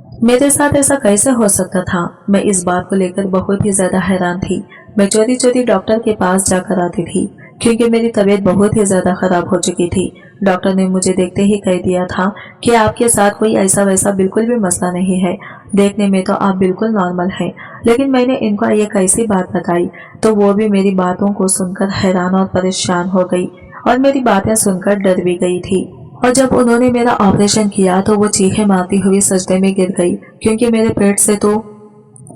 मेरे साथ ऐसा कैसे हो सकता था? मैं इस बात को लेकर बहुत ही ज्यादा हैरान थी। मैं चोरी चोरी डॉक्टर के पास जाकर आती थी क्योंकि मेरी तबीयत बहुत ही ज्यादा खराब हो चुकी थी। डॉक्टर ने मुझे देखते ही कह दिया था कि आपके साथ कोई ऐसा वैसा बिल्कुल भी मसला नहीं है, देखने में तो आप बिल्कुल नॉर्मल हैं। लेकिन मैंने इनको ये कैसी बात बताई तो वो भी मेरी बातों को सुनकर हैरान और परेशान हो गई और मेरी बातें सुनकर डर भी गई थी। और जब उन्होंने मेरा ऑपरेशन किया तो वो चीखें मारती हुई सजदे में गिर गई क्योंकि मेरे पेट से तो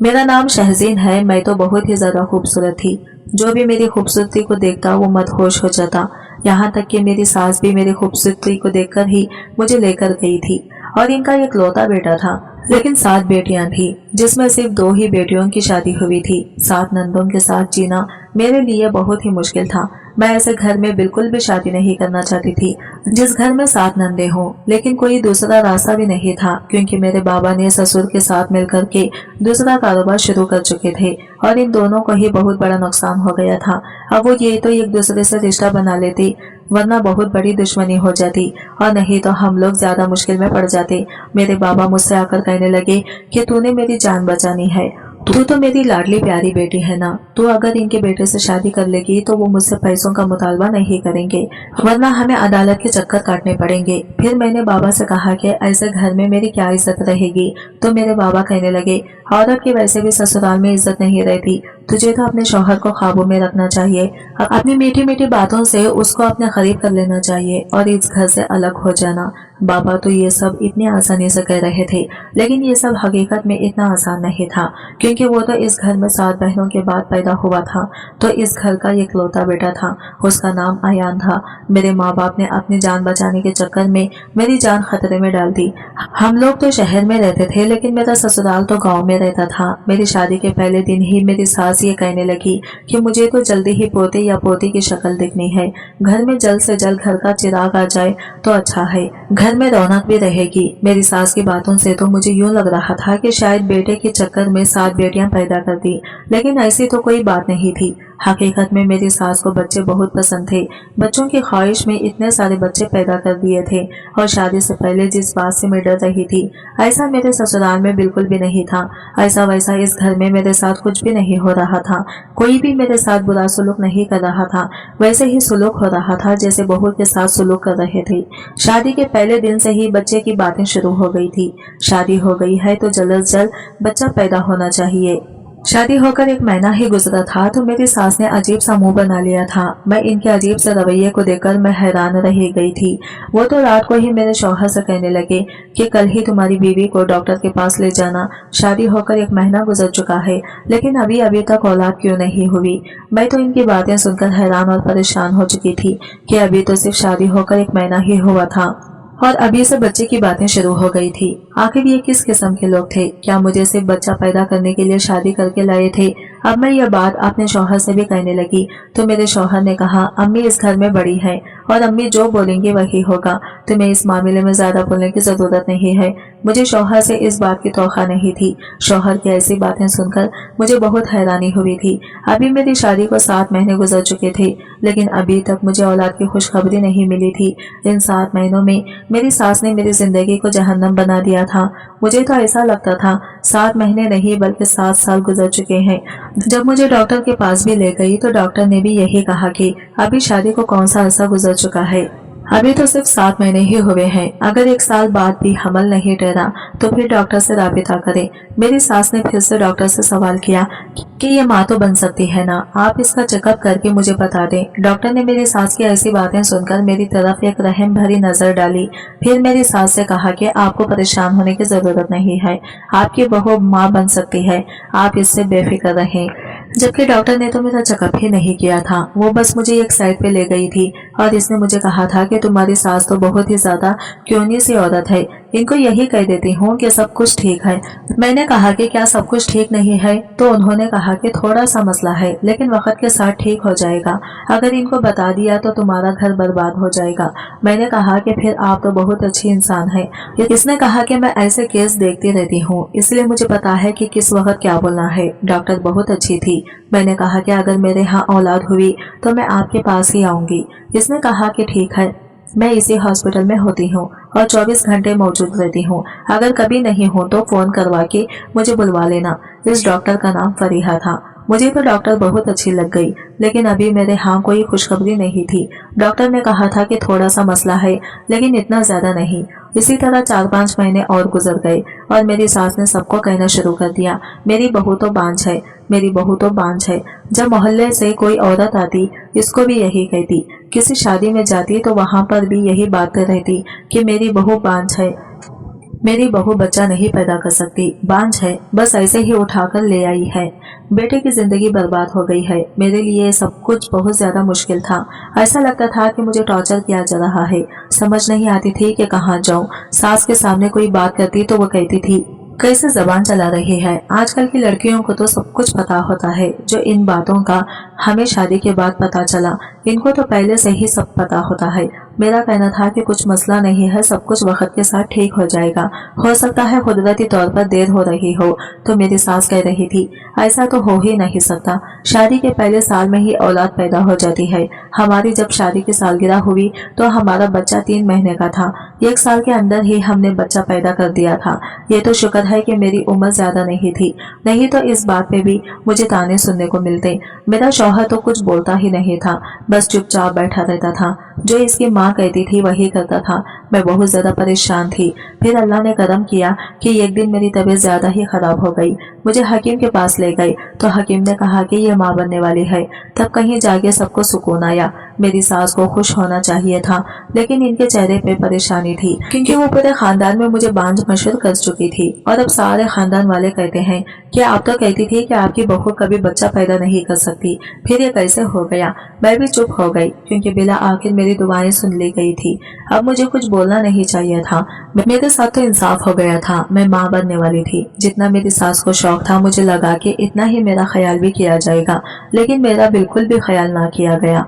मेरा नाम शहजीन है, मैं तो बहुत ही ज्यादा खूबसूरत थी। जो भी मेरी खूबसूरती को देखता वो मदहोश हो जाता। यहाँ तक कि मेरी सास भी मेरी खूबसूरती को देखकर ही मुझे लेकर गई थी। और इनका एक लौता बेटा था, लेकिन 7 बेटियां थी जिसमें सिर्फ 2 ही बेटियों की शादी हुई थी। 7 नंदों के साथ जीना मेरे लिए बहुत ही मुश्किल था। मैं ऐसे घर में बिल्कुल भी शादी नहीं करना चाहती थी जिस घर में 7 नंदे हों, लेकिन कोई दूसरा रास्ता भी नहीं था क्योंकि मेरे बाबा ने ससुर के साथ मिलकर के दूसरा कारोबार शुरू कर चुके थे और इन दोनों को ही बहुत बड़ा नुकसान हो गया था। अब वो ये तो एक दूसरे से रिश्ता बना लेती वरना बहुत बड़ी दुश्मनी हो जाती और नहीं तो हम लोग ज्यादा मुश्किल में पड़ जाते। मेरे बाबा मुझसे आकर कहने लगे कि तूने मेरी जान बचानी है, तू तो मेरी लाडली प्यारी बेटी है ना, तू अगर इनके बेटे से शादी कर लेगी तो वो मुझसे पैसों का मुतालबा नहीं करेंगे वरना हमें अदालत के चक्कर काटने पड़ेंगे। फिर मैंने बाबा से कहा कि ऐसे घर में मेरी क्या इज्जत रहेगी, तो मेरे बाबा कहने लगे औरत की वैसे भी ससुराल में इज्जत नहीं रहती, तुझे तो अपने शौहर को काबू में रखना चाहिए, अपनी मीठी मीठी बातों से उसको अपने करीब कर लेना चाहिए और इस घर से अलग हो जाना। बाबा तो ये सब इतनी आसानी से कह रहे थे, लेकिन ये सब हकीकत में इतना आसान नहीं था क्योंकि वो तो इस घर में 7 बहनों के बाद पैदा हुआ था, तो इस घर का इकलौता बेटा था। उसका नाम आयान था। मेरे माँ बाप ने अपनी जान बचाने के चक्कर में मेरी जान खतरे में डाल दी। हम लोग तो शहर में रहते थे लेकिन मेरा ससुराल तो गाँव में रहता था। मेरी शादी के पहले दिन ही मेरी सास ये कहने लगी कि मुझे तो जल्दी ही पोते या पोती की शक्ल दिखनी है, घर में जल्द से जल्द घर का चिराग आ जाए तो अच्छा है, घर में रौनक भी रहेगी। मेरी सास की बातों से तो मुझे यूं लग रहा था कि शायद बेटे के चक्कर में 7 बेटियां पैदा कर दी, लेकिन ऐसी तो कोई बात नहीं थी। हकीकत में मेरी सास को बच्चे बहुत पसंद थे। बच्चों की ख्वाहिश में इतने सारे बच्चे पैदा कर दिए थे और शादी से पहले जिस बात से मैं डर रही थी ऐसा मेरे ससुराल में बिल्कुल भी नहीं था। ऐसा वैसा इस घर में मेरे साथ कुछ भी नहीं हो रहा था, कोई भी मेरे साथ बुरा सुलूक नहीं कर रहा था, वैसे ही सुलूक हो रहा था जैसे बहू के साथ सुलूक कर रहे थे। शादी के पहले दिन से ही बच्चे की बातें शुरू हो गई थी। शादी हो गई है तो जल्द से जल्द बच्चा पैदा होना चाहिए। शादी होकर 1 महीना ही गुजरा था तो मेरी सास ने अजीब सा मुंह बना लिया था। मैं इनके अजीब से रवैये को देखकर मैं हैरान रह गई थी। वो तो रात को ही मेरे शौहर से कहने लगे कि कल ही तुम्हारी बीवी को डॉक्टर के पास ले जाना, शादी होकर 1 महीना गुजर चुका है लेकिन अभी तक औलाद क्यों नहीं हुई। मैं तो इनकी बातें सुनकर हैरान और परेशान हो चुकी थी कि अभी तो सिर्फ शादी होकर 1 महीना ही हुआ था और अभी से बच्चे की बातें शुरू हो गई थी। आखिर ये किस किस्म के लोग थे? क्या मुझे सिर्फ बच्चा पैदा करने के लिए शादी करके लाए थे? अब मैं ये बात अपने शौहर से भी कहने लगी तो मेरे शौहर ने कहा अम्मी इस घर में बड़ी है और अम्मी जो बोलेंगी वही होगा, तुम्हें इस मामले में ज्यादा बोलने की जरूरत नहीं है। मुझे शौहर से इस बात की तौखा नहीं थी। शौहर की ऐसी बातें सुनकर मुझे बहुत हैरानी हुई थी। अभी मेरी शादी को 7 महीने गुजर चुके थे लेकिन अभी तक मुझे औलाद की खुशखबरी नहीं मिली थी। इन 7 महीनों में मेरी सास ने मेरी जिंदगी को जहन्नम बना दिया था। मुझे तो ऐसा लगता था 7 महीने नहीं बल्कि 7 साल गुजर चुके हैं। जब मुझे डॉक्टर के पास भी ले गई तो डॉक्टर ने भी यही कहा कि अभी शादी को कौन सा अरसा गुजर चुका है, अभी तो सिर्फ 7 महीने ही हुए हैं, अगर 1 साल बाद भी हमल नहीं ठहरा तो फिर डॉक्टर से राबिता करें। मेरी सास ने फिर से डॉक्टर से सवाल किया कि ये माँ तो बन सकती है ना, आप इसका चेकअप करके मुझे बता दें। डॉक्टर ने मेरी सास की ऐसी बातें सुनकर मेरी तरफ एक रहम भरी नजर डाली। फिर मेरी सास से कहा कि आपको परेशान होने की जरूरत नहीं है, आपकी बहू माँ बन सकती है, आप इससे बेफिक्र रहें। जबकि डॉक्टर ने तो मेरा चेकअप ही नहीं किया था, वो बस मुझे एक साइड पे ले गई थी और इसने मुझे कहा था कि तुम्हारी सास तो बहुत ही ज्यादा क्यूनी सी औरत है, इनको यही कह देती हूँ कि सब कुछ ठीक है। मैंने कहा कि क्या सब कुछ ठीक नहीं है, तो उन्होंने कहा कि थोड़ा सा मसला है लेकिन वक्त के साथ ठीक हो जाएगा, अगर इनको बता दिया तो तुम्हारा घर बर्बाद हो जाएगा। मैंने कहा कि फिर आप तो बहुत अच्छी इंसान है। इसने कहा कि मैं ऐसे केस देखती रहती हूँ इसलिए मुझे पता है कि किस वक्त क्या बोलना है। डॉक्टर बहुत अच्छी थी। मैंने कहा कि अगर मेरे यहाँ औलाद हुई तो मैं आपके पास ही आऊंगी। इसने कहा कि ठीक है, मैं इसी हॉस्पिटल में होती हूँ और 24 घंटे मौजूद रहती हूँ। अगर कभी नहीं हूँ तो फोन करवा के मुझे बुलवा लेना। इस डॉक्टर का नाम फरीहा था। मुझे तो डॉक्टर बहुत अच्छी लग गई, लेकिन अभी मेरे यहाँ कोई खुशखबरी नहीं थी। डॉक्टर ने कहा था कि थोड़ा सा मसला है, लेकिन इतना ज्यादा नहीं। इसी तरह 4-5 महीने और गुजर गए और मेरी सास ने सबको कहना शुरू कर दिया, मेरी बहू तो बांझ है, मेरी बहू तो बांझ है। जब मोहल्ले से कोई औरत आती, इसको भी यही कहती। किसी शादी में जाती तो वहां पर भी यही बातें रहती कि मेरी बहू बांझ है, मेरी बहू बच्चा नहीं पैदा कर सकती, बांझ है, बस ऐसे ही उठाकर ले आई है। बेटे की जिंदगी बर्बाद हो गई है। मेरे लिए सब कुछ बहुत ज्यादा मुश्किल था। ऐसा लगता था कि मुझे टॉर्चर किया जा रहा है। समझ नहीं आती थी कि कहाँ जाऊं। सास के सामने कोई बात करती तो वो कहती थी, कैसे जबान चला रही है। आजकल की लड़कियों को तो सब कुछ पता होता है, जो इन बातों का हमें शादी के बाद पता चला। इनको तो पहले से ही सब पता होता है। मेरा कहना था कि कुछ मसला नहीं है, सब कुछ वक्त के साथ ठीक हो जाएगा। हो सकता है कुदरती तौर पर देर हो रही हो। तो मेरी सास कह रही थी, ऐसा तो हो ही नहीं सकता। शादी के पहले साल में ही औलाद पैदा हो जाती है। हमारी जब शादी की सालगिरह हुई तो हमारा बच्चा 3 महीने का था। 1 साल के अंदर ही हमने बच्चा पैदा कर दिया था। ये तो शुक्र है कि मेरी उम्र ज्यादा नहीं थी, नहीं तो इस बात पे भी मुझे ताने सुनने को मिलते। मेरा शौहर तो कुछ बोलता ही नहीं था, बस चुपचाप बैठा रहता था। जो इसकी माँ कहती थी वही करता था। मैं बहुत ज्यादा परेशान थी। फिर अल्लाह ने करम किया कि एक दिन मेरी तबीयत ज्यादा ही खराब हो गई। मुझे हकीम के पास ले गए तो हकीम ने कहा कि ये माँ बनने वाली है। तब कहीं जाके सबको सुकून आया। मेरी सास को खुश होना चाहिए था, लेकिन इनके चेहरे पे परेशानी थी, क्योंकि वो पूरे खानदान में मुझे बांझ मशहूर कर चुकी थी। और अब सारे खानदान वाले कहते हैं कि आप तो कहती थी कि आपकी बहू कभी बच्चा पैदा नहीं कर सकती, फिर ये कैसे हो गया। मैं भी चुप हो गई, क्योंकि बिला आखिर मेरी दुआएं सुन ली गई थी। अब मुझे कुछ बोलना नहीं चाहिए था। मेरे साथ तो इंसाफ हो गया था। मैं माँ बनने वाली थी। जितना मेरी सास को शौक था, मुझे लगा कि इतना ही मेरा ख्याल भी किया जाएगा, लेकिन मेरा बिल्कुल भी ख्याल ना किया गया।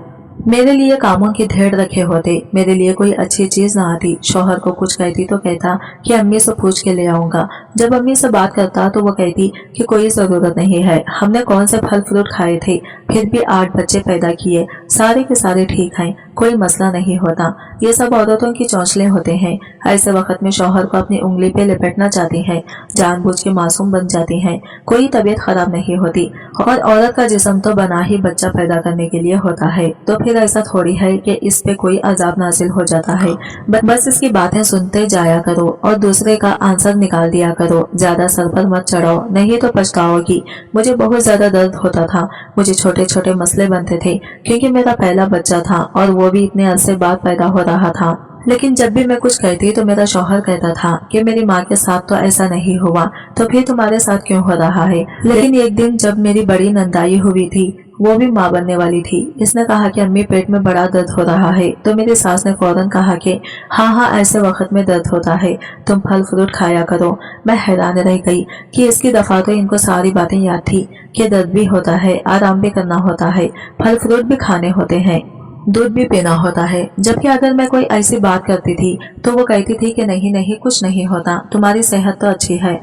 मेरे लिए कामों के ढेर रखे होते, मेरे लिए कोई अच्छी चीज ना आती। शौहर को कुछ कहती तो कहता कि अम्मी से पूछ के ले आऊंगा। जब अम्मी से बात करता तो वो कहती कि कोई जरूरत नहीं है, हमने कौन से फल फ्रूट खाए थे, फिर भी 8 बच्चे पैदा किए, सारे के सारे ठीक हैं, कोई मसला नहीं होता। ये सब औरतों की चौंचले होते हैं। ऐसे वक्त में शौहर को अपनी उंगली पे लिपटना चाहती हैं, जानबूझ के मासूम बन जाती हैं। कोई तबीयत खराब नहीं होती, और औरत का जिस्म तो बना ही बच्चा पैदा करने के लिए होता है। तो फिर ऐसा थोड़ी है कि इस पे कोई अजाब नाजिल हो जाता है। बस इसकी बातें सुनते जाया करो और दूसरे का आंसर निकाल दिया करो। ज्यादा सर पर मत चढ़ाओ, नहीं तो पछताओगी। मुझे बहुत ज्यादा दर्द होता था। मुझे छोटे छोटे मसले बनते थे, क्योंकि मेरा पहला बच्चा था और वो भी इतने अरसे बाद पैदा हो रहा था। लेकिन जब भी मैं कुछ कहती तो मेरा शौहर कहता था कि मेरी माँ के साथ तो ऐसा नहीं हुआ, तो फिर तुम्हारे साथ क्यों हो रहा है। लेकिन एक दिन जब मेरी बड़ी नंदाई हुई थी, वो भी माँ बनने वाली थी, इसने कहा कि अम्मी पेट में बड़ा दर्द हो रहा है। तो मेरी सास ने फौरन कहा कि हाँ, ऐसे वक्त में दर्द होता है, तुम फल फ्रूट खाया करो। मैं हैरान रह गई कि इसकी दफा तो इनको सारी बातें याद थी कि दर्द भी होता है, आराम भी करना होता है, फल फ्रूट भी खाने होते हैं, दूध भी पीना होता है। जबकि अगर मैं कोई ऐसी बात करती थी तो वो कहती थी कि नहीं नहीं, कुछ नहीं होता, तुम्हारी सेहत तो अच्छी है,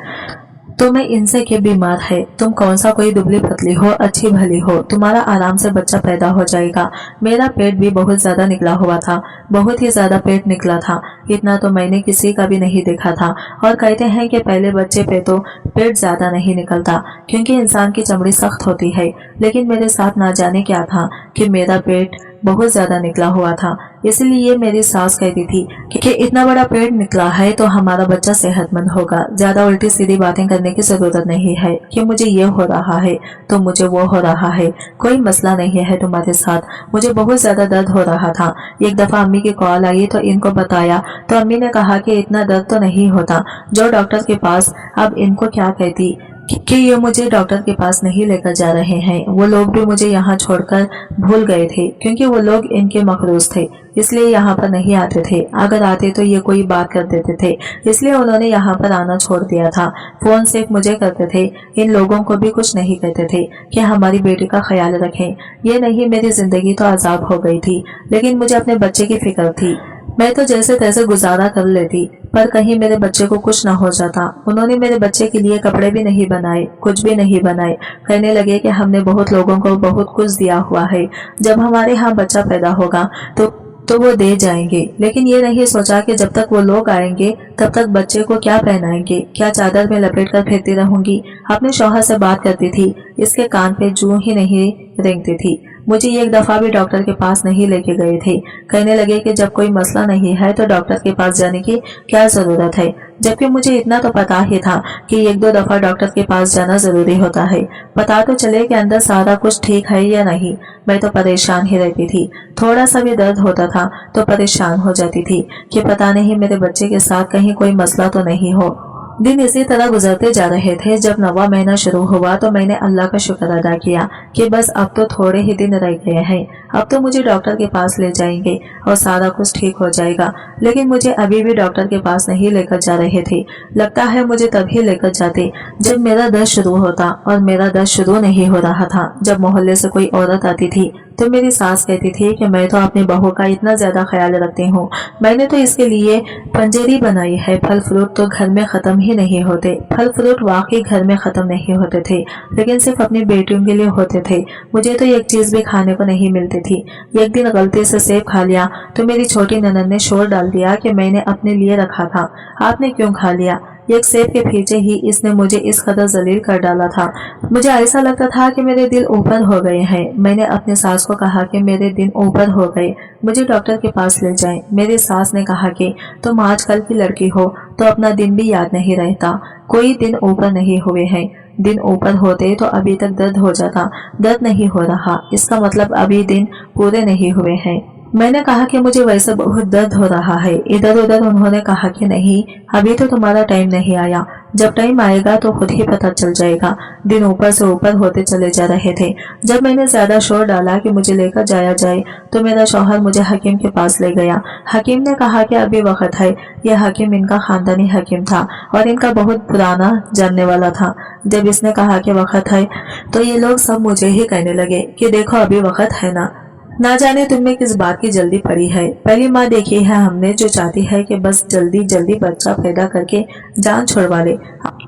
तुम्हें इनसे के बीमार है, तुम कौन सा कोई दुबली पतली हो, अच्छी भली हो, तुम्हारा आराम से बच्चा पैदा हो जाएगा। मेरा पेट भी बहुत ज्यादा निकला हुआ था, बहुत ही ज्यादा पेट निकला था। इतना तो मैंने किसी का भी नहीं देखा था। और कहते हैं कि पहले बच्चे पे तो पेट ज्यादा नहीं निकलता, क्योंकि इंसान की चमड़ी सख्त होती है। लेकिन मेरे साथ ना जाने क्या था कि मेरा पेट बहुत ज्यादा निकला हुआ था। इसलिए मेरी सास कहती थी कि इतना बड़ा पेट निकला है तो हमारा बच्चा सेहतमंद होगा। ज्यादा उल्टी सीधी बातें करने की जरूरत नहीं है कि मुझे ये हो रहा है तो मुझे वो हो रहा है, कोई मसला नहीं है तुम्हारे साथ। मुझे बहुत ज्यादा दर्द हो रहा था। एक दफा अम्मी की कॉल आई तो इनको बताया तो अम्मी ने कहा कि इतना दर्द तो नहीं होता, जो डॉक्टर के पास। अब इनको क्या कहती कि ये मुझे डॉक्टर के पास नहीं लेकर जा रहे हैं। वो लोग भी मुझे यहाँ छोड़कर भूल गए थे, क्योंकि वो लोग इनके मखरूज थे, इसलिए यहाँ पर नहीं आते थे। अगर आते तो ये कोई बात कर देते थे, इसलिए उन्होंने यहाँ पर आना छोड़ दिया था। फोन सिर्फ मुझे करते थे, इन लोगों को भी कुछ नहीं कहते थे कि हमारी बेटी का ख्याल रखें। ये नहीं, मेरी जिंदगी तो आजाब हो गई थी, लेकिन मुझे अपने बच्चे की फिक्र थी। मैं तो जैसे तैसे गुजारा कर लेती, पर कहीं मेरे बच्चे को कुछ न हो जाता। उन्होंने मेरे बच्चे के लिए कपड़े भी नहीं बनाए, कुछ भी नहीं बनाए। कहने लगे कि हमने बहुत लोगों को बहुत कुछ दिया हुआ है, जब हमारे यहाँ बच्चा पैदा होगा तो तो वो दे जाएंगे, लेकिन ये नहीं सोचा कि जब तक वो लोग आएंगे तब तक बच्चे को क्या पहनाएंगे, क्या चादर में लपेट कर फिरती रहूंगी। अपने शौहर से बात करती थी, इसके कान पे जूं ही नहीं रेंगती थी। मुझे एक दफा भी डॉक्टर के पास नहीं लेके गए थे। कहने लगे कि जब कोई मसला नहीं है तो डॉक्टर के पास जाने की क्या जरूरत है, जबकि मुझे इतना तो पता ही था कि एक दो दफा डॉक्टर के पास जाना जरूरी होता है। पता तो चले कि अंदर सारा कुछ ठीक है या नहीं। मैं तो परेशान ही रहती थी। थोड़ा सा भी दर्द होता था तो परेशान हो जाती थी कि पता नहीं मेरे बच्चे के साथ कहीं कोई मसला तो नहीं हो। दिन इसी तरह गुजरते जा रहे थे। जब 9वां महीना शुरू हुआ तो मैंने अल्लाह का शुक्र अदा किया कि बस अब तो थोड़े ही दिन रह गए हैं, अब तो मुझे डॉक्टर के पास ले जाएंगे और सारा कुछ ठीक हो जाएगा। लेकिन मुझे अभी भी डॉक्टर के पास नहीं लेकर जा रहे थे। लगता है मुझे तभी लेकर जाते जब मेरा दर्द शुरू होता, और मेरा दर्द शुरू नहीं हो रहा था। जब मोहल्ले से कोई औरत आती थी तो मेरी सास कहती थी कि मैं तो अपनी बहू का इतना ज्यादा ख्याल रखती हूँ, मैंने तो इसके लिए पंजेरी बनाई है। फल फ्रूट तो घर में खत्म ही नहीं होते। फल फ्रूट वाकई घर में खत्म नहीं होते थे, लेकिन सिर्फ अपनी बेटियों के लिए होते थे। मुझे तो एक चीज भी खाने को नहीं मिलती थी। एक दिन गलती से सेब खा लिया तो मेरी छोटी ननद ने शोर डाल दिया कि मैंने अपने लिए रखा था, आपने क्यों खा लिया। एक सेब के पीछे ही इसने मुझे इस कदर जलील कर डाला था। मुझे ऐसा लगता था कि मेरे दिल ऊपर हो गए हैं। मैंने अपनी सास को कहा कि मेरे दिन ऊपर हो गए, मुझे डॉक्टर के पास ले जाएं। मेरी सास ने कहा कि तुम आजकल की लड़की हो तो अपना दिन भी याद नहीं रहता, कोई दिन ऊपर नहीं हुए हैं। दिन ऊपर होते तो अभी तक दर्द हो जाता, दर्द नहीं हो रहा, इसका मतलब अभी दिन पूरे नहीं हुए हैं। मैंने कहा कि मुझे वैसे बहुत दर्द हो रहा है। इधर उधर उन्होंने कहा कि नहीं, अभी तो तुम्हारा टाइम नहीं आया, जब टाइम आएगा तो खुद ही पता चल जाएगा। दिन ऊपर से ऊपर होते चले जा रहे थे। जब मैंने ज्यादा शोर डाला कि मुझे लेकर जाया जाए तो मेरा शौहर मुझे हकीम के पास ले गया। हकीम ने कहा कि अभी वक्त है। यह हकीम इनका खानदानी हकीम था और इनका बहुत पुराना जानने वाला था। जब इसने कहा कि वक्त है तो ये लोग सब मुझे ही कहने लगे कि देखो अभी वक्त है ना जाने तुम्हें किस बात की जल्दी पड़ी है। पहली माँ देखी है हमने जो चाहती है कि बस जल्दी जल्दी बच्चा पैदा करके जान छुड़वा ले।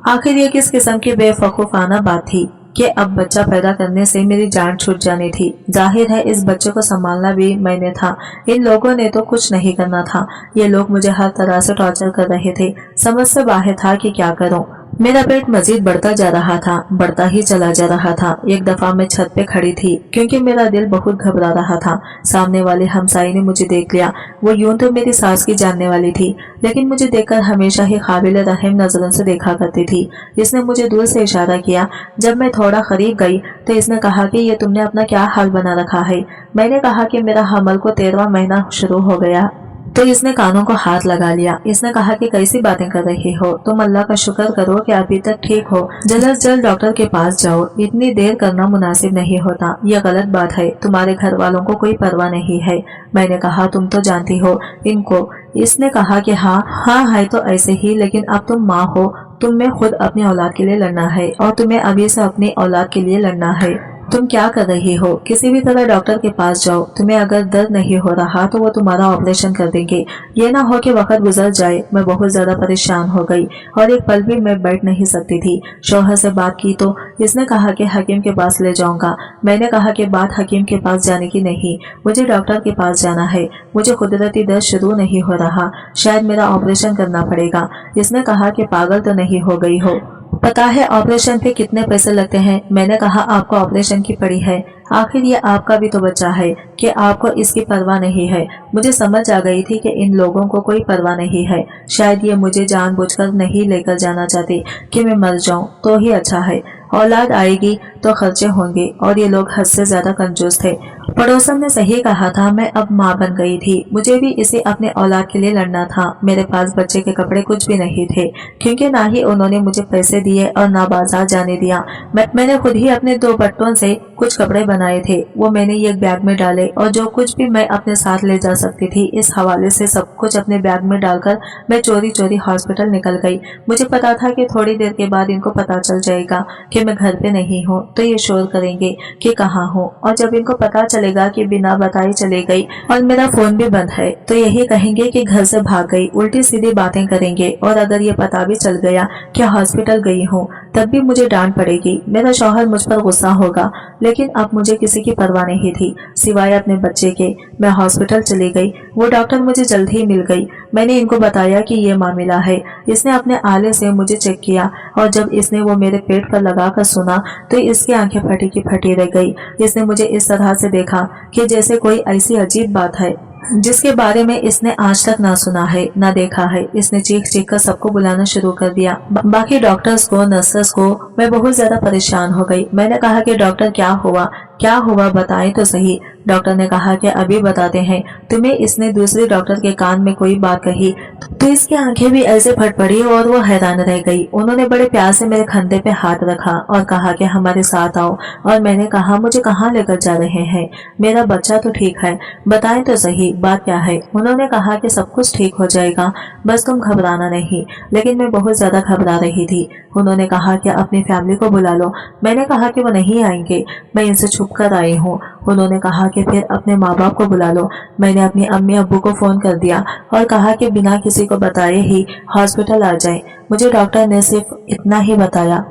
आखिर ये किस किस्म की बेवकूफाना बात थी कि अब बच्चा पैदा करने से मेरी जान छूट जानी थी। जाहिर है इस बच्चे को संभालना भी मैंने था, इन लोगों ने तो कुछ नहीं करना था। ये लोग मुझे हर तरह से टॉर्चर कर रहे थे। समझ से बाहर था कि क्या करूं। मेरा पेट मजीद बढ़ता जा रहा था, बढ़ता ही चला जा रहा था। एक दफा मैं छत पे खड़ी थी क्योंकि मेरा दिल बहुत घबरा रहा था। सामने वाले हमसाई ने मुझे देख लिया। वो यूं तो मेरी सास की जानने वाली थी, लेकिन मुझे देखकर हमेशा ही काबिल रहम नजरों से देखा करती थी। इसने मुझे दूर से इशारा किया। जब मैं थोड़ा करीब गई तो इसने कहा कि ये तुमने अपना क्या हाल बना रखा है। मैंने कहा कि मेरा हमल को 13वां महीना शुरू हो गया। तो इसने कानों को हाथ लगा लिया। इसने कहा कि कैसी बातें कर रही हो, तुम अल्लाह का शुक्र करो कि अभी तक ठीक हो। जल्द से जल्द डॉक्टर के पास जाओ, इतनी देर करना मुनासिब नहीं होता। यह गलत बात है, तुम्हारे घर वालों को कोई परवाह नहीं है। मैंने कहा तुम तो जानती हो इनको। इसने कहा कि हाँ है तो ऐसे ही, लेकिन अब तुम माँ हो, तुम्हें खुद अपनी औलाद के लिए लड़ना है और तुम्हें अभी से अपनी औलाद के लिए लड़ना है। तुम क्या कर रही हो? किसी भी तरह डॉक्टर के पास जाओ। तुम्हें अगर दर्द नहीं हो रहा तो वो तुम्हारा ऑपरेशन कर देंगे। ये ना हो कि वक्त गुजर जाए। मैं बहुत ज्यादा परेशान हो गई और एक पल भी मैं बैठ नहीं सकती थी। शौहर से बात की तो इसने कहा कि हकीम के पास ले जाऊंगा। मैंने कहा कि बात हकीम के पास जाने की नहीं, मुझे डॉक्टर के पास जाना है। मुझे कुदरती दर्द शुरू नहीं हो रहा, शायद मेरा ऑपरेशन करना पड़ेगा। इसने कहा कि पागल तो नहीं हो गई हो, पता है ऑपरेशन पे कितने पैसे लगते हैं? मैंने कहा आपको ऑपरेशन की पड़ी है, आखिर ये आपका भी तो बच्चा है कि आपको इसकी परवाह नहीं है। मुझे समझ आ गई थी कि इन लोगों को कोई परवाह नहीं है। शायद ये मुझे जानबूझकर नहीं लेकर जाना चाहते कि मैं मर जाऊं तो ही अच्छा है। औलाद आएगी तो खर्चे होंगे और ये लोग हद से ज्यादा कंजूस थे। पड़ोसन ने सही कहा था, मैं अब माँ बन गई थी। मुझे भी इसे अपने औलाद के लिए लड़ना था। मेरे पास बच्चे के कपड़े कुछ भी नहीं थे क्योंकि ना ही उन्होंने मुझे पैसे दिए और ना बाजार जाने दिया। मैंने खुद ही अपने 2 बट्टों से कुछ कपड़े बनाए थे, वो मैंने एक बैग में डाले और जो कुछ भी मैं अपने साथ ले जा सकती थी इस हवाले से सब कुछ अपने बैग में डालकर मैं चोरी चोरी हॉस्पिटल निकल गई। मुझे पता था कि थोड़ी देर के बाद इनको पता चल जाएगा कि मैं घर पे नहीं हूँ तो ये शोर करेंगे कि कहाँ हूँ, और जब इनको पता चलेगा कि बिना बताए चले गई और मेरा फोन भी बंद है तो यही कहेंगे कि घर से भाग गई। उल्टी सीधी बातें करेंगे और अगर ये पता भी चल गया कि हॉस्पिटल गई हूँ तब भी मुझे डांट पड़ेगी, मेरा शौहर मुझ पर गुस्सा होगा। लेकिन अब मुझे किसी की परवाह नहीं थी सिवाय अपने बच्चे के। मैं हॉस्पिटल चली गई। वो डॉक्टर मुझे जल्द ही मिल गई। मैंने इनको बताया कि ये मामला है। इसने अपने आले से मुझे चेक किया और जब इसने वो मेरे पेट पर लगाकर सुना तो इसकी आंखें फटी की फटी रह गई। इसने मुझे इस तरह से देखा कि जैसे कोई ऐसी अजीब बात है जिसके बारे में इसने आज तक ना सुना है ना देखा है। इसने चीख चीख कर सबको बुलाना शुरू कर दिया, बाकी डॉक्टर्स को, नर्सेस को। मैं बहुत ज्यादा परेशान हो गई। मैंने कहा कि डॉक्टर क्या हुआ बताएं तो सही। डॉक्टर ने कहा कि अभी बताते हैं तुम्हें। इसने दूसरे डॉक्टर के कान में कोई बात कही तो इसकी आंखें भी ऐसे फट पड़ी और वो हैरान रह गई। उन्होंने बड़े प्यार से मेरे कंधे पे हाथ रखा और कहा कि हमारे साथ आओ। और मैंने कहा मुझे कहाँ लेकर जा रहे हैं? मेरा बच्चा तो ठीक है, बताएं तो सही बात क्या है? उन्होंने कहा कि सब कुछ ठीक हो जाएगा, बस तुम घबराना नहीं। लेकिन मैं बहुत ज्यादा घबरा रही थी। उन्होंने कहा कि अपनी फैमिली को बुला लो। मैंने कहा कि वो नहीं आएंगे, मैं इनसे छुप कर आई हूँ। उन्होंने कहा कि फिर अपने माँ बाप को बुला लो। मैंने अपनी अम्मी अब्बू को फोन कर दिया और कहा कि बिना किसी को बताए ही हॉस्पिटल आ जाएं। मुझे डॉक्टर ने सिर्फ इतना ही बताया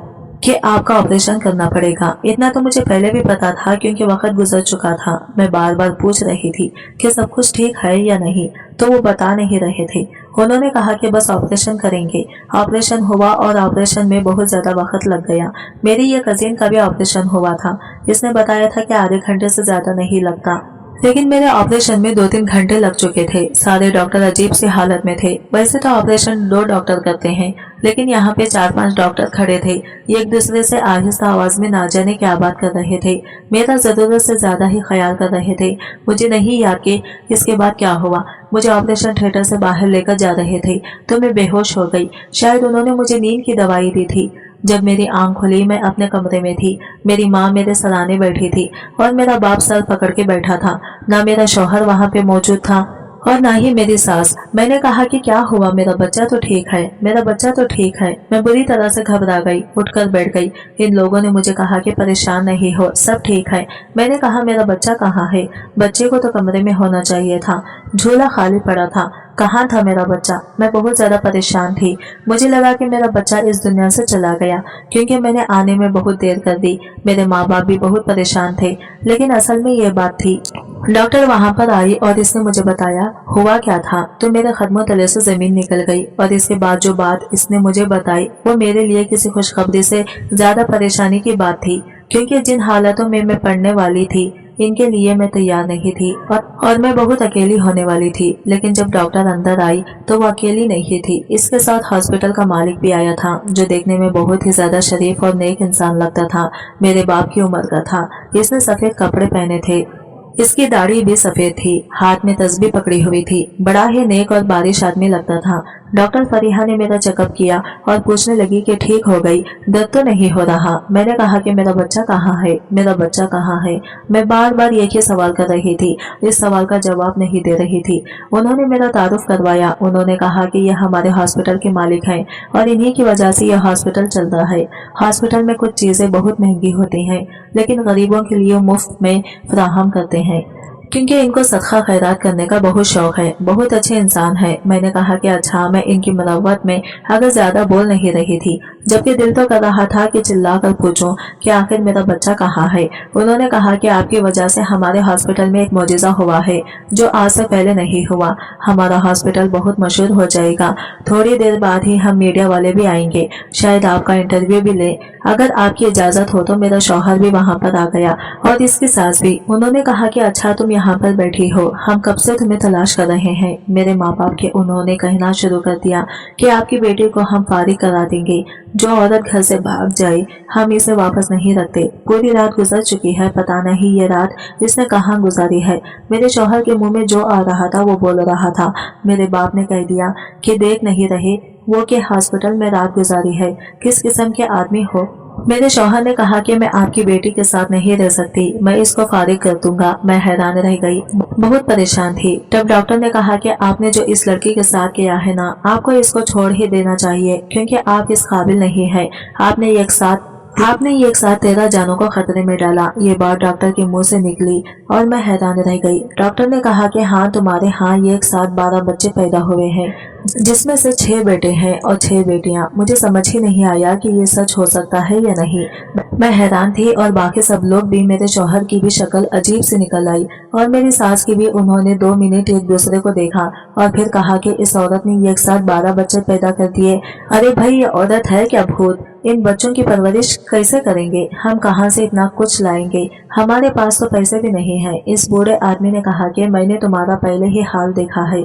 कि आपका ऑपरेशन करना पड़ेगा। इतना तो मुझे पहले भी पता था क्योंकि वक्त गुजर चुका था। मैं बार बार पूछ रही थी कि सब कुछ ठीक है या नहीं, तो वो बता नहीं रहे थे। उन्होंने कहा कि बस ऑपरेशन करेंगे। ऑपरेशन हुआ और ऑपरेशन में बहुत ज्यादा वक्त लग गया। मेरी ये कजिन का भी ऑपरेशन हुआ था। इसने बताया था कि आधे घंटे से ज्यादा नहीं लगता, लेकिन मेरे ऑपरेशन में 2-3 घंटे लग चुके थे। सारे डॉक्टर अजीब सी हालत में थे। वैसे तो ऑपरेशन 2 डॉक्टर करते हैं, लेकिन यहाँ पे 4-5 डॉक्टर खड़े थे। ये एक दूसरे से आहिस्ता आवाज में ना जाने क्या बात कर रहे थे। मेरा जरूरत से ज्यादा ही ख्याल कर रहे थे। मुझे नहीं याद कि इसके बाद क्या हुआ। मुझे ऑपरेशन थिएटर से बाहर लेकर जा रहे थे तो मैं बेहोश हो गई। शायद उन्होंने मुझे नींद की दवाई दी थी। जब मेरी आंख खुली मैं अपने कमरे में थी। मेरी माँ मेरे सराहने बैठी थी और मेरा बाप सर पकड़ के बैठा था। ना मेरा शौहर वहाँ पे मौजूद था और ना ही मेरी सास। मैंने कहा कि क्या हुआ? मेरा बच्चा तो ठीक है, मेरा बच्चा तो ठीक है। मैं बुरी तरह से घबरा गई, उठकर बैठ गई। इन लोगों ने मुझे कहा कि परेशान नहीं हो, सब ठीक है। मैंने कहा मेरा बच्चा कहाँ है? बच्चे को तो कमरे में होना चाहिए था, झूला खाली पड़ा था, कहाँ था मेरा बच्चा? मैं बहुत ज्यादा परेशान थी। मुझे लगा कि मेरा बच्चा इस दुनिया से चला गया क्योंकि मैंने आने में बहुत देर कर दी। मेरे माँ बाप भी बहुत परेशान थे, लेकिन असल में ये बात थी। डॉक्टर वहाँ पर आई और इसने मुझे बताया हुआ क्या था तो मेरे कदमों तले से जमीन निकल गई। और इसके बाद जो बात इसने मुझे बताई वो मेरे लिए किसी खुशखबरी से ज्यादा परेशानी की बात थी, क्योंकि जिन हालातों में मैं पड़ने वाली थी इनके लिए मैं तैयार नहीं थी और मैं बहुत अकेली होने वाली थी। लेकिन जब डॉक्टर अंदर आई तो वो अकेली नहीं थी, इसके साथ हॉस्पिटल का मालिक भी आया था, जो देखने में बहुत ही ज्यादा शरीफ और नेक इंसान लगता था। मेरे बाप की उम्र का था। इसने सफेद कपड़े पहने थे, इसकी दाढ़ी भी सफेद थी, हाथ में तस्बीह पकड़ी हुई थी। बड़ा ही नेक और बारिश आदमी लगता था। डॉक्टर फरीहा ने मेरा चेकअप किया और पूछने लगी कि ठीक हो गई, दर्द तो नहीं हो रहा। मैंने कहा कि मेरा बच्चा कहाँ है, मेरा बच्चा कहाँ है? मैं बार बार एक ही सवाल कर रही थी, इस सवाल का जवाब नहीं दे रही थी। उन्होंने मेरा तारुफ करवाया। उन्होंने कहा कि यह हमारे हॉस्पिटल के मालिक हैं और इन्हीं की वजह से यह हॉस्पिटल चल रहा है। हॉस्पिटल में कुछ चीजें बहुत महंगी होती हैं, लेकिन गरीबों के लिए मुफ्त में फराहम करते हैं क्योंकि इनको सदका खैरात करने का बहुत शौक है। बहुत अच्छे इंसान है। मैंने कहा कि अच्छा। मैं इनकी मुलावत में अगर ज्यादा बोल नहीं रही थी, जबकि दिल तो कर रहा था कि चिल्ला कर पूछूं कि आखिर मेरा बच्चा कहाँ है। उन्होंने कहा कि आपकी वजह से हमारे हॉस्पिटल में एक मौजूजा हुआ है जो आज से पहले नहीं हुआ। हमारा हॉस्पिटल बहुत मशहूर हो जाएगा। थोड़ी देर बाद ही हम मीडिया वाले भी आएंगे, शायद आपका इंटरव्यू भी ले। अगर आपकी इजाजत हो तो। मेरा शौहर भी वहाँ पर आ गया और इसकी सास भी। उन्होंने कहा कि अच्छा तुम यहाँ पर बैठी हो, हम कब से तुम्हें तलाश कर रहे हैं। मेरे माँ बाप के उन्होंने कहना शुरू कर दिया कि आपकी बेटी को हम फारिग करा देंगे। जो औरत घर से भाग जाए हम इसे वापस नहीं रखते। पूरी रात गुजर चुकी है, पता नहीं ये रात इसने कहाँ गुजारी है। मेरे शौहर के मुंह में जो आ रहा था वो बोल रहा था। मेरे बाप ने कह दिया कि देख नहीं रहे वो के हॉस्पिटल में रात गुजारी है, किस किस्म के आदमी हो। मेरे शौहर ने कहा कि मैं आपकी बेटी के साथ नहीं रह सकती, मैं इसको फारिग कर दूंगा। मैं हैरान रह गई, बहुत परेशान थी। तब डॉक्टर ने कहा कि आपने जो इस लड़की के साथ किया है ना, आपको इसको छोड़ ही देना चाहिए क्योंकि आप इस काबिल नहीं है। आपने एक साथ आपने ये एक साथ 13 जानों को खतरे में डाला। ये बात डॉक्टर के मुंह से निकली और मैं हैरान रह गई। डॉक्टर ने कहा कि हाँ, तुम्हारे हाँ ये एक साथ 12 बच्चे पैदा हुए हैं, जिसमें से 6 बेटे हैं और 6 बेटियां। मुझे समझ ही नहीं आया कि ये सच हो सकता है या नहीं। मैं हैरान थी और बाकी सब लोग भी। मेरे शौहर की भी शक्ल अजीब सी निकल आई और मेरी सास की भी। उन्होंने 2 मिनट एक दूसरे को देखा और फिर कहा कि इस औरत ने ये एक साथ 12 बच्चे पैदा कर दिए। अरे भाई, ये औरत है क्या भूत? इन बच्चों की परवरिश कैसे करेंगे? हम कहाँ से इतना कुछ लाएंगे? हमारे पास तो पैसे भी नहीं है। इस बूढ़े आदमी ने कहा कि मैंने तुम्हारा पहले ही हाल देखा है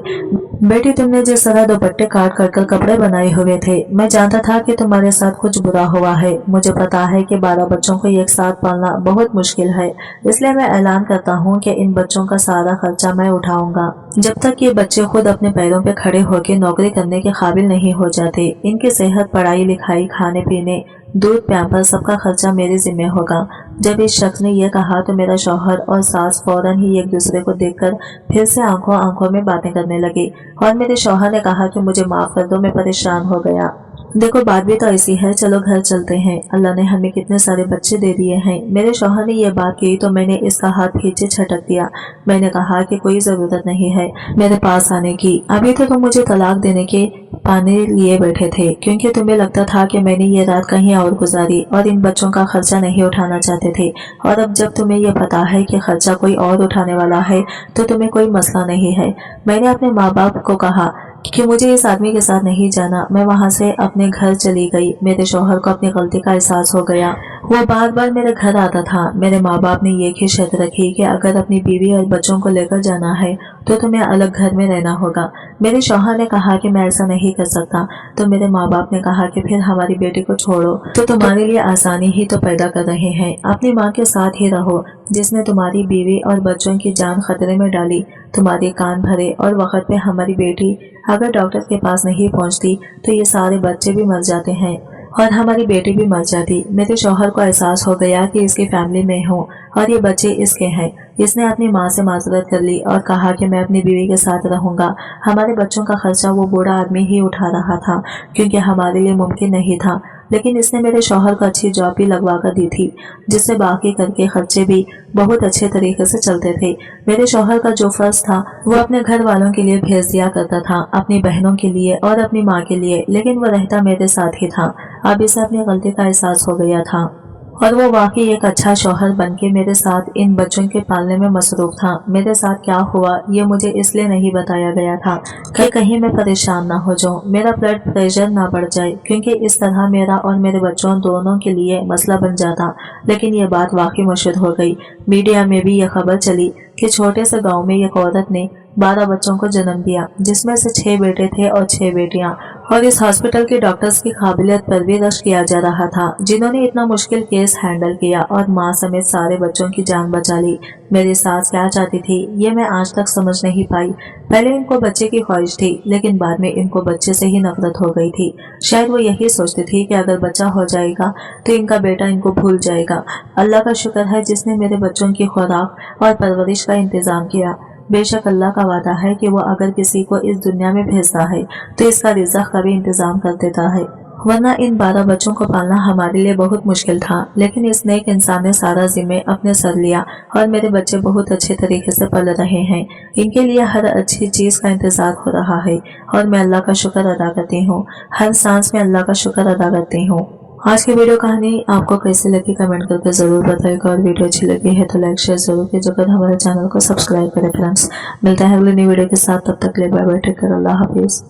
बेटी। तुमने जिस तरह दुपट्टे काट कर कपड़े बनाए हुए थे, मैं जानता था कि तुम्हारे साथ कुछ बुरा हुआ है। मुझे पता है कि 12 बच्चों को एक साथ पालना बहुत मुश्किल है, इसलिए मैं ऐलान करता हूँ कि इन बच्चों का सारा खर्चा मैं उठाऊंगा जब तक ये बच्चे खुद अपने पैरों पे खड़े होकर नौकरी करने के काबिल नहीं हो जाते। इनकी सेहत, पढ़ाई लिखाई, खाने पीने, दूध, पैम्पर, सबका खर्चा मेरे जिम्मे होगा। जब इस शख्स ने यह कहा तो मेरा शौहर और सास फौरन ही एक दूसरे को देखकर फिर से आंखों आंखों में बातें करने लगे और मेरे शौहर ने कहा कि मुझे माफ कर दो, मैं परेशान हो गया। देखो, बात भी तो ऐसी है, चलो घर चलते हैं। अल्लाह ने हमें कितने सारे बच्चे दे दिए हैं। मेरे शौहर ने यह बात की तो मैंने इसका हाथ खींचे झटक दिया। मैंने कहा कि कोई जरूरत नहीं है मेरे पास आने की। अभी तो तुम मुझे तलाक देने के पाने लिए बैठे थे, क्योंकि तुम्हें लगता था कि मैंने ये रात कहीं और गुजारी और इन बच्चों का खर्चा नहीं उठाना चाहते थे। और अब जब तुम्हें ये पता है कि खर्चा कोई और उठाने वाला है तो तुम्हें कोई मसला नहीं है। मैंने अपने माँ बाप को कहा कि मुझे इस आदमी के साथ नहीं जाना। मैं वहाँ से अपने घर चली गई। मेरे शौहर को अपनी गलती का एहसास हो गया। वो बार बार मेरे घर आता था। मेरे माँ बाप ने ये शर्त रखी कि अगर अपनी बीवी और बच्चों को लेकर जाना है तो तुम्हें अलग घर में रहना होगा। मेरे शौहर ने कहा कि मैं ऐसा नहीं कर सकता। तो मेरे माँ बाप ने कहा कि फिर हमारी बेटी को छोड़ो, तो तुम्हारे लिए आसानी ही तो पैदा कर रहे हैं। अपनी माँ के साथ ही रहो जिसने तुम्हारी बीवी और बच्चों की जान खतरे में डाली, तुम्हारे कान भरे। और वक्त पे हमारी बेटी अगर डॉक्टर के पास नहीं पहुंचती तो ये सारे बच्चे भी मर जाते हैं और हमारी बेटी भी मर जाती। मेरे शौहर को एहसास हो गया कि इसकी फैमिली में हूँ और ये बच्चे इसके हैं। इसने अपनी माँ से माजरत कर ली और कहा कि मैं अपनी बीवी के साथ रहूंगा। हमारे बच्चों का खर्चा वो बूढ़ा आदमी ही उठा रहा था, क्योंकि हमारे लिए मुमकिन नहीं था। लेकिन इसने मेरे शौहर को अच्छी जॉब भी लगवा कर दी थी, जिससे बाकी करके खर्चे भी बहुत अच्छे तरीके से चलते थे। मेरे शौहर का जो फर्ज था वो अपने घर वालों के लिए भेज दिया करता था, अपनी बहनों के लिए और अपनी माँ के लिए, लेकिन वो रहता मेरे साथ ही था। अब इसे अपनी गलती का एहसास हो गया था और वो वाकई एक अच्छा शौहर बनके मेरे साथ इन बच्चों के पालने में मसरूफ था। मेरे साथ क्या हुआ ये मुझे इसलिए नहीं बताया गया था कि कहीं मैं परेशान ना हो जाऊं, मेरा ब्लड प्रेशर ना बढ़ जाए, क्योंकि इस तरह मेरा और मेरे बच्चों दोनों के लिए मसला बन जाता। लेकिन ये बात वाकई मशहूर हो गई। मीडिया में भी यह खबर चली कि छोटे से गाँव में एक औरत ने 12 बच्चों को जन्म दिया, जिसमें से 6 बेटे थे और 6 बेटियां। और इस हॉस्पिटल के डॉक्टर्स की काबिलियत पर भी रश किया जा रहा था, जिन्होंने इतना मुश्किल केस हैंडल किया और माँ समेत सारे बच्चों की जान बचा ली। मेरी सास क्या चाहती थी ये मैं आज तक समझ नहीं पाई। पहले इनको बच्चे की ख्वाहिश थी, लेकिन बाद में इनको बच्चे से ही नफरत हो गई थी। शायद वो यही सोचती थी कि अगर बच्चा हो जाएगा तो इनका बेटा इनको भूल जाएगा। अल्लाह का शुक्र है जिसने मेरे बच्चों की खुराक और परवरिश का इंतजाम किया। बेशक अल्लाह का वादा है कि वो अगर किसी को इस दुनिया में भेजता है तो इसका रिज़्क़ का भी इंतजाम कर देता है, वरना इन 12 बच्चों को पालना हमारे लिए बहुत मुश्किल था। लेकिन इस नेक इंसान ने सारा जिम्मे अपने सर लिया और मेरे बच्चे बहुत अच्छे तरीके से पल रहे हैं। इनके लिए हर अच्छी चीज़ का इंतजार हो रहा है और मैं अल्लाह का शुक्र अदा करती हूँ। हर सांस में अल्लाह का शुक्र अदा करती हूँ। आज की वीडियो कहानी आपको कैसी लगी कमेंट करके जरूर बताइएगा और वीडियो अच्छी लगी है तो लाइक शेयर जरूर कीजिएगा। हमारे चैनल को सब्सक्राइब करें फ्रेंड्स। मिलता है अगली नई वीडियो के साथ, तब तक के लिए बाय बाय, टेक केयर, अल्लाह हाफिज।